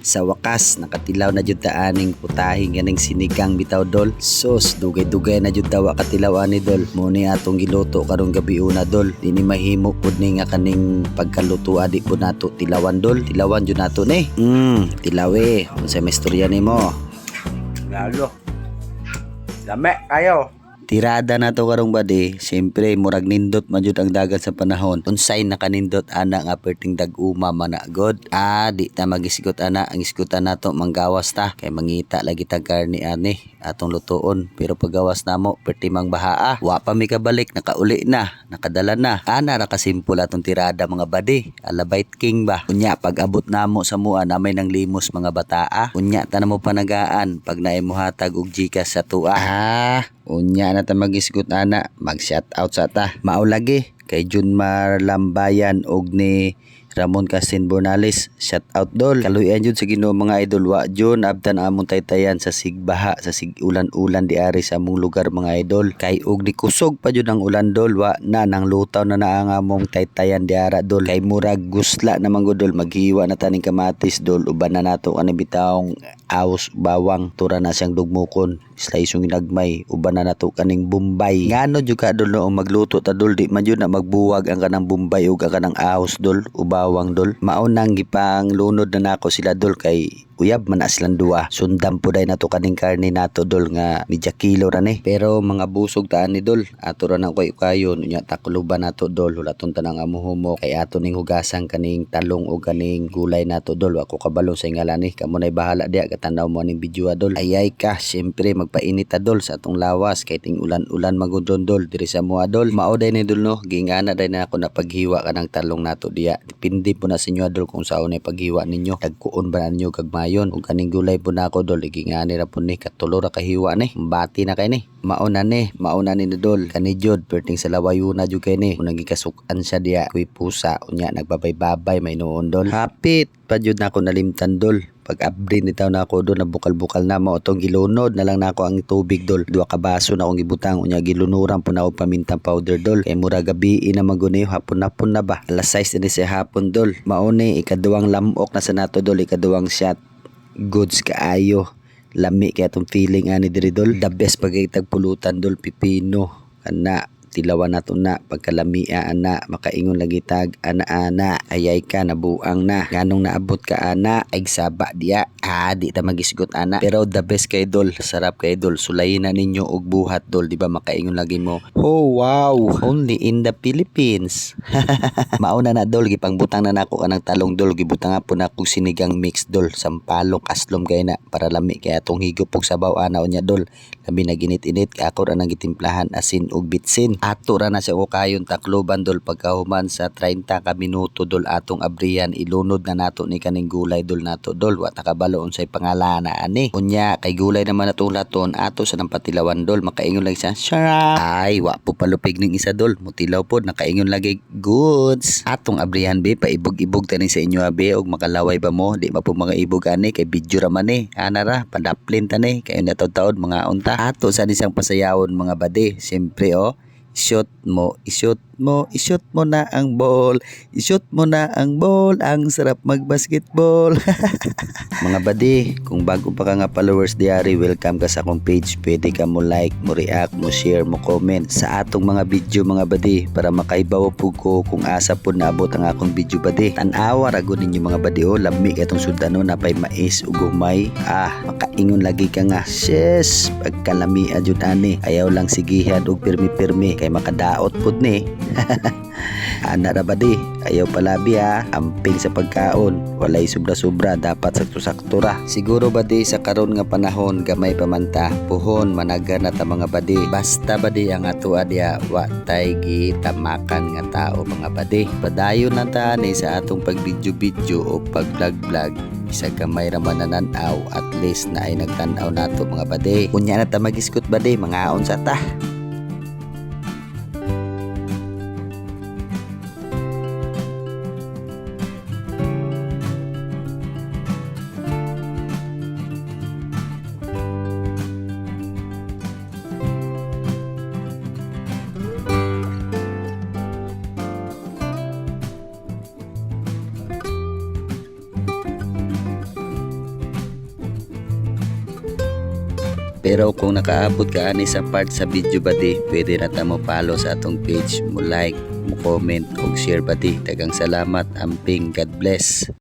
Sa wakas nakatilaw na jud ta aning putahing ganing sinigang bitaw dol. Sos dugay-dugay na jud tawa katilaw ani dol. Mo ni atong giluto karong gabi una dol. Dini mahimo pud ni nga kaning pagkaluto adi pud nato tilawan dol. Tilawan jud nato ni. Tilawe. Unsa may istorya nimo? Lalo. Dami kayo. Tirada na to karong badi, siyempre murag nindot man jud ang dagat sa panahon. Unsay nakanindot ana nga perting dag-uma managod. Di ta magisgot ana, ang isgutan nato manggawas ta kay mangita lagi ta karni ani atong lutuon. Pero paggawas namo perti mang bahaa. Wa pa mi kabalik, nakauli na, nakadala na. Ana ra kasimpol atong tirada mga badi. Alabait king ba. Unya pag abot namo sa mua namay nang limos mga bataa. Unya ta namo panagaan pag naay mohatag og GCash sa tua. Unya na ta magisgot ana, mag-shout out sa ta. Mao lagi kay Junmar Lambayan og ni Ramon Casin Bornales. Shout out dol. Kaluyan jud sa Ginoo mga idol. Wa jud abtan among taytayan sa sigbaha sa ulan-ulan diari sa among lugar mga idol. Kay og di kusog pa jud ang ulan dol. Wa na nang lutaw na ang among taytayan diara dol. Kay murag gusla naman gud dol. Maghiwa na taning kamatis dol. Uban na nato ani bitawng aos bawang tura na siyang dugmukon. Slaysong ginagmay. Uban na nato kaning Bombay. Ngano jud ka dol noong magluto ta dol. Di man jud na magbuwag ang kanang Bombay ug ang kanang aos dol. Bawang dol. Mao nang gipang lunod na nako sila dol kay uyab man silang duwa. Sundam puday nato kaning karne nato dol nga medya kilo ra ni. Pero mga busog taan ni dol. Ato ra nang kayon unya takuluban nato dol. Hulaton tanang amuhumok kay ato ning hugasan kaning talong o kaning gulay nato dol. Ako kabalo sa ngalan ni. Kamo nay bahala diya katanaw mo ning video dol. Ayay ka, syempre magpainit ta dol sa atong lawas kay ting ulan-ulan magudron dol diri sa mua dol. Mao day ni dol no. Gingana day na ako na paghiwa kanang talong nato diya. Depende po na sa inyo dol kung saan ay paghiwa ninyo. Nagkuon ba ninyo kagmayon? Kung kaning gulay po na ako dol, igingani ra po ni katulo ra kahiwa ni. Bati na kay ni. Mauna ni dol. Kani jud perting sa lawayuna jud kay ni. Kung nagikasukan siya diya, kuy pusa unya nagbabay-babay may noon dol. Hapit pa jud na ako nalimtan dol. Pag abri ni taw na ako doon na bukal-bukal na mo itong gilunod na lang na ako ang tubig dol. 2 ka baso na akong gibutang unya gilunuran po na ako pamintang powder dol. Kay mura gabi na maguni hapon-hapon na ba. Alas 6 na sa hapon dol. Mauni ikaduwang lamok na sa nato dol, ikaduwang shot. Goods kaayo. Lami kaya itong feeling ani diri dol. The best pagkitag pulutan dol, pipino. Kana tilawan nato na pagkalamia ana makaingon lagi tag ana ayay ka nabuang na nganong naabot ka ana ay saba diya di ta magisgot ana pero the best kay dol sarap kay dol sulayin na ninyo og buhat dol di ba makaingon lagi mo oh wow only in the Philippines. Mauna na dol gipangbutang na nako kanang talong dol gibutang po na kog sinigang mix dol sampalok aslom kay na para lami kay atong higop og sabaw ana unya dol labi na ginit-init kay ako ra nang gitimplahan asin ug bitsin. Ato ra na siya o kayon takloban dol pagkahuman sa 30 ka minuto dol atong abriyan ilunod na nato ni kaning gulay dol nato dol wa ta kabalo unsay pangalana ani unya kay gulay naman natong laton ato sa nang patilawan dol makaingon lang siya sarap ay wa po palupig ning isa dol mutilaw pod nakaingon lagi goods atong abriyan be paibog-ibog tani sa inyo abe og makalaway ba mo di ma po mga ibog ani kay video ra man ni ana ra padaplin tani kay natawd mga unta ato sa isang pasayawon mga bade siyempre shoot mo na ang ball. I-shoot mo na ang ball. Ang sarap mag-basketball. Mga badi, kung bago pa ka nga followers diary, welcome ka sa akong page. Pwede ka mo like, mo react, mo share, mo comment sa atong mga video mga badi para makaibaw po ko kung asa po naabot ang akong video badi. Tanawa rago ninyo mga badi lami katong sudano na pay mais ug gumay. Makaingon lagi ka nga. Yes, pagkalami adjud ani. Ayaw lang sigihan og pirmi-pirmi kay makadaot pud ni. Ana ra badi, ayaw palabi amping sa pagkaon, walay sobra-sobra, dapat sakto-sakto ra. Siguro badi sa karon nga panahon gamay pamanta, puhon managan na ta mga badi. Basta badi ang ato adya wa tay gitamakan nga tao mga badi. Padayon na ta ni sa atong pag-video-video o pag-vlog-vlog. Isa gamay ra manananaw at least na ay nagtanaw nato mga badi. Unya na ta magiskot badi, mangaon sa ta. Pero kung nakaabot ka ani sa part sa video badi, pwede na ta mo follow sa atong page, mo like, mo comment, ug share badi. Daghang salamat, amping, God bless.